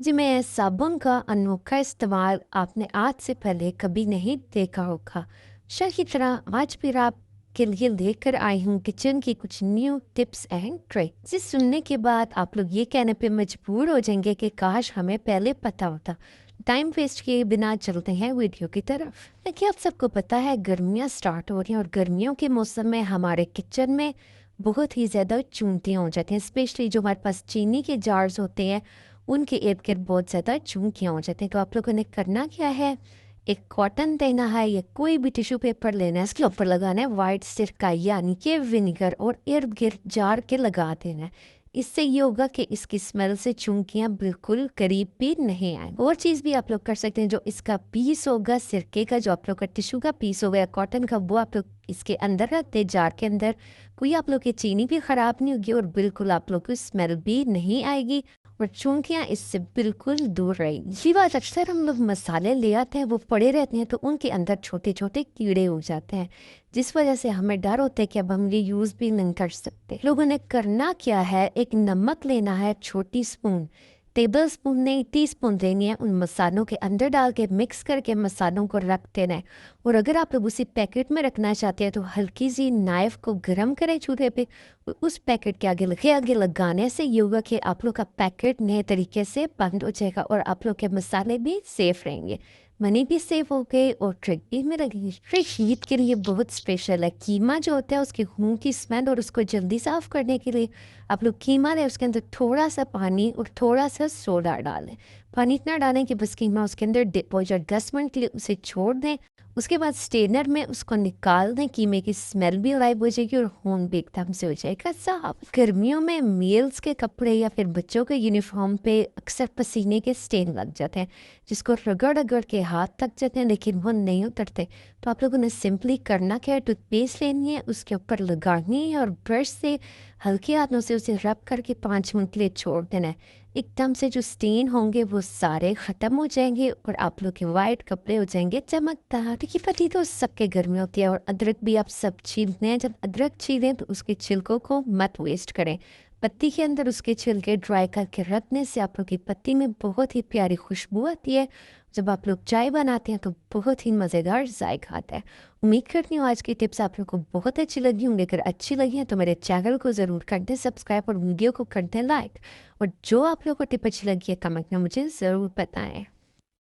जी, मैं साबुन का अनोखा इस्तेमाल आपने आज से पहले कभी नहीं देखा होगा। शर की तरह आज फिर आपके लिए लेकर आई हूँ किचन की कुछ न्यू टिप्स एंड ट्रिक, जिसे सुनने के बाद आप लोग ये कहने पे मजबूर हो जाएंगे कि काश हमें पहले पता होता। टाइम वेस्ट किए बिना चलते हैं वीडियो की तरफ। देखिए, आप सबको पता है गर्मियाँ स्टार्ट हो रही हैं और गर्मियों के मौसम में हमारे किचन में बहुत ही ज़्यादा चूंटियाँ हो जाती हैं। स्पेशली जो हमारे पास चीनी के जार्स होते हैं, उनके इर्द-गिर्द बहुत ज़्यादा चूंटियाँ हो जाती हैं। तो आप लोगों ने करना क्या है, एक कॉटन लेना है या कोई भी टिश्यू पेपर लेना है, इसके ऊपर लगाना है वाइट सिरका यानी कि विनेगर और इर्द-गिर्द जार के लगा देना है। इससे ये होगा कि इसकी स्मेल से चूंटियाँ बिल्कुल करीब भी नहीं आएँ। और चीज़ भी आप लोग कर सकते हैं, जो इसका पीस होगा सिरके का, जो आप लोग का टिश्यू का पीस होगा या कॉटन का, वो आप लोग इसके अंदर रखते हैं जार के अंदर। कोई आप लोग की चीनी भी ख़राब नहीं होगी और बिल्कुल आप लोग को स्मेल भी नहीं आएगी और चूंटियाँ इससे बिल्कुल दूर रहेगी। ये बात अक्सर हम लोग मसाले ले आते हैं, वो पड़े रहते हैं तो उनके अंदर छोटे छोटे कीड़े हो जाते हैं, जिस वजह से हमें डर होता है कि अब हम ये यूज़ भी नहीं कर सकते। लोगों ने करना क्या है, एक नमक लेना है छोटी स्पून, टेबल स्पून नहीं टी स्पून लेनी है, उन मसालों के अंदर डाल के मिक्स करके मसालों को रख देना है। और अगर आप लोग उसी पैकेट में रखना चाहते हैं तो हल्की सी नाइफ को गर्म करें चूल्हे पे, उस पैकेट के आगे लगाने से ये होगा कि आप लोग का पैकेट नए तरीके से बंद हो जाएगा और आप लोग के मसाले भी सेफ रहेंगे, मनी भी सेफ हो गए और ट्रिक भी में लगेगी। ट्रिक ईद के लिए बहुत स्पेशल है। कीमा जो होता है उसकी खून की स्मेल और उसको जल्दी साफ करने के लिए आप लोग कीमा लें, उसके अंदर थोड़ा सा पानी और थोड़ा सा सोडा डालें। पानी इतना डालें कि बस कीमा उसके अंदर डिप हो जाए। 10 मिनट के लिए उसे छोड़ दें। उसके बाद स्टेनर में उसको निकाल दें। कीमे की स्मेल भी गायब हो जाएगी और खून भी एकदम से हो जाएगा साफ। गर्मियों में मेल्स के कपड़े या फिर बच्चों के यूनिफॉर्म पे अक्सर पसीने के स्टेन लग जाते हैं, जिसको रगड़ रगड़ के हाथ थक जाते हैं लेकिन वो नहीं उतरते। तो आप लोगों ने सिंपली करना क्या है, टूथपेस्ट लेनी है, उसके ऊपर लगानी है और ब्रश से हल्के हाथों से उसे रब करके 5 मिनट के लिए छोड़ देना है। एकदम से जो स्टेन होंगे वो सारे ख़त्म हो जाएंगे और आप लोग के वाइट कपड़े हो जाएंगे चमकदार। टिक्की पत्ती तो सबके घर में होती है और अदरक भी आप सब छीलते हैं। जब अदरक छीलें तो उसके छिलकों को मत वेस्ट करें। पत्ती के अंदर उसके छिलके ड्राई करके रखने से आप लोग की पत्ती में बहुत ही प्यारी खुशबू आती है। जब आप लोग चाय बनाते हैं तो बहुत ही मज़ेदार जायका आता है। उम्मीद करती हूँ आज की टिप्स आप लोग को बहुत अच्छी लगी होंगी। अगर अच्छी लगी है तो मेरे चैनल को ज़रूर कर दें सब्सक्राइब और वीडियो को कर दें लाइक। और जो आप लोग को टिप अच्छी लगी है कमेंट में मुझे ज़रूर बताएं।